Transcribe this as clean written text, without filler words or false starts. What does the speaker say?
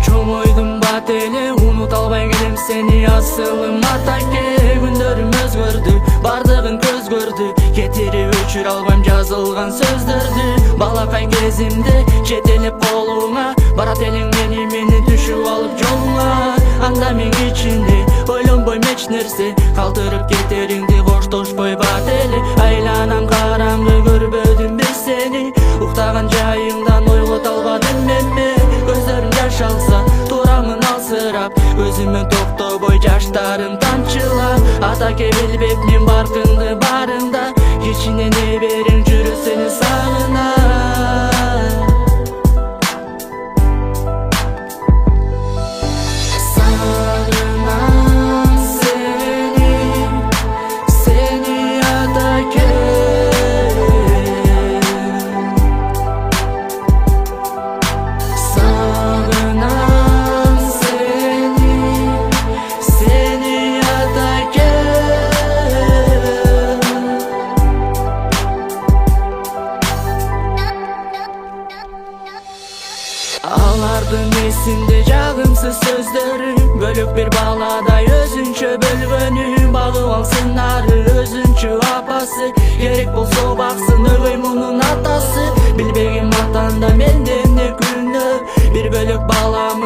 Çoğuydum bateli, unut albay gelem seni asılım atake. Günlerim özgördü, bardığın köz gördü, getirip öçür albayım жазылған sözdөрдü. Balakay kezimde çetelip koluna, barat elin meni düşüp alıp joluna. Anda men içinde ойлонбойм эч нерсе, калтырып кетериңди коштошпой батели. Айланам караңгы, көрбөдүм бир сени, уктаган жайыңдан ойгота албадым эми. Көзлөрүм жаш алса, турамын алсырап, өзүмө токтобой жаштарым тамчылап. Атаке билбеп мен баркыңды барыңда, кичине неберең жүрөт сени сагынап. Алардын эсинде жагымсыз сөздөрү, бөлөк бир баладай өзүнчө бөлгөнү. Багып алсын ары өзүнчө апасы, керек болсо баксын өгөй мунун атасы. Билбегем атанда менден эмне күнөө, бир бөлөк балам